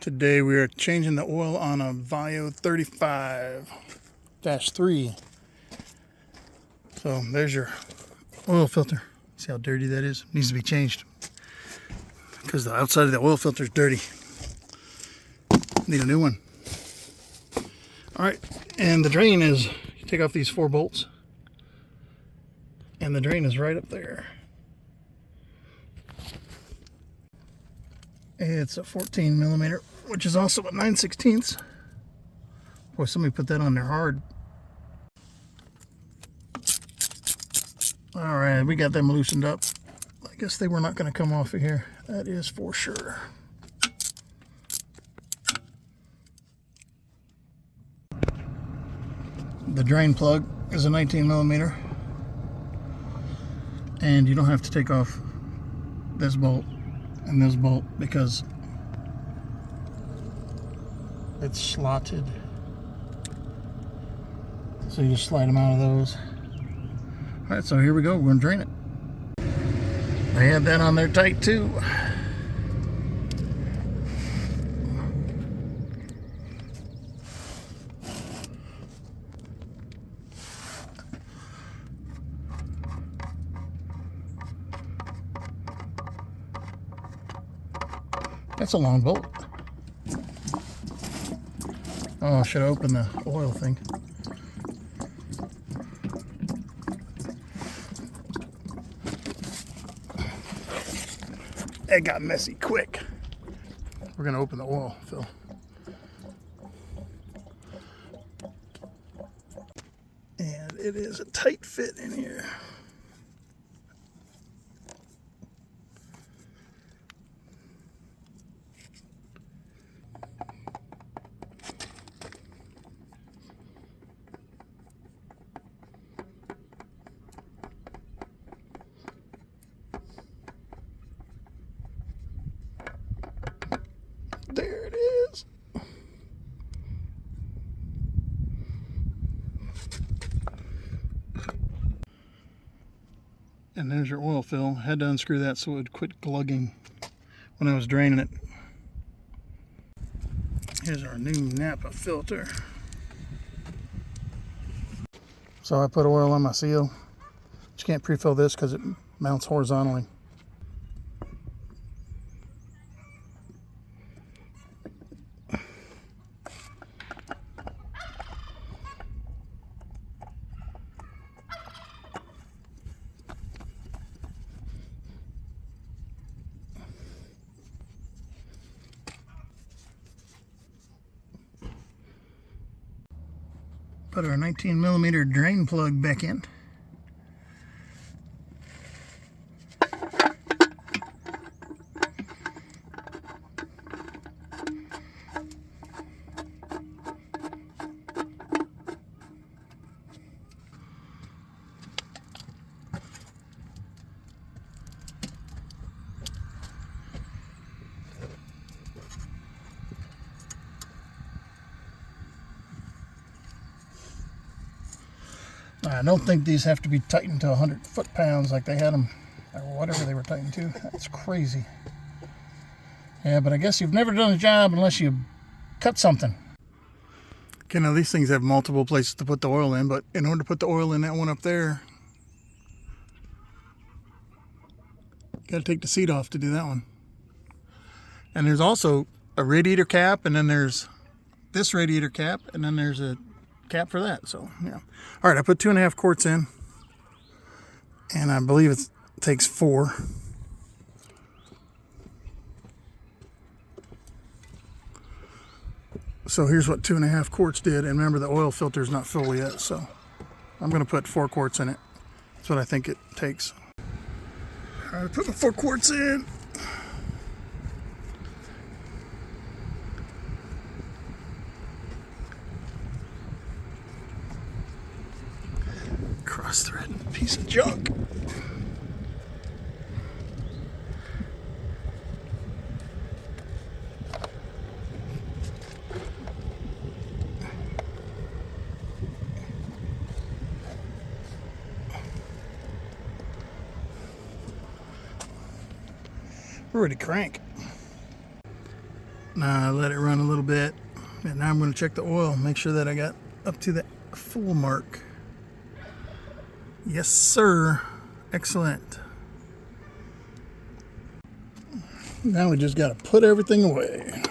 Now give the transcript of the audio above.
Today we are changing the oil on a ViO 35-3. So there's your oil filter. See how dirty that is? Needs to be changed because the outside of the oil filter is dirty. Need a new one. All right, and the drain is, you take off these 4 bolts and the drain is right up there. It's a 14 millimeter, which is also a 9/16. Boy, somebody put that on there hard. All right, we got them loosened up. I guess they were not going to come off of here. That is for sure. The drain plug is a 19 millimeter. And you don't have to take off this bolt and this bolt because it's slotted. So you just slide them out of those. All right, so here we go. We're gonna drain it. They had that on there tight too. That's a long bolt. Oh, I should have opened the oil thing. It got messy quick. We're gonna open the oil fill. And it is a tight fit in here. There it is. And there's your oil fill. Had to unscrew that so it would quit glugging when I was draining it. Here's our new Napa filter. So I put oil on my seal. You can't pre-fill this because it mounts horizontally. Put our 19 millimeter drain plug back in. I don't think these have to be tightened to 100 foot-pounds like they had them, or whatever they were tightened to. That's crazy. Yeah, but I guess you've never done a job unless you cut something. Okay, now these things have multiple places to put the oil in, but in order to put the oil in that one up there, you gotta take the seat off to do that one. And there's also a radiator cap, and then there's this radiator cap, and then there's a cap for that. So yeah. All right, I put 2.5 quarts in, and I believe it takes 4. So here's what 2.5 quarts did, and remember the oil filter is not full yet, so I'm going to put 4 quarts in it. That's what I think it takes. All right, I put my 4 quarts in. Cross thread, piece of junk. We're ready to crank. Now I let it run a little bit, and now I'm going to check the oil, make sure that I got up to the full mark. Yes, sir. Excellent. Now we just got to put everything away.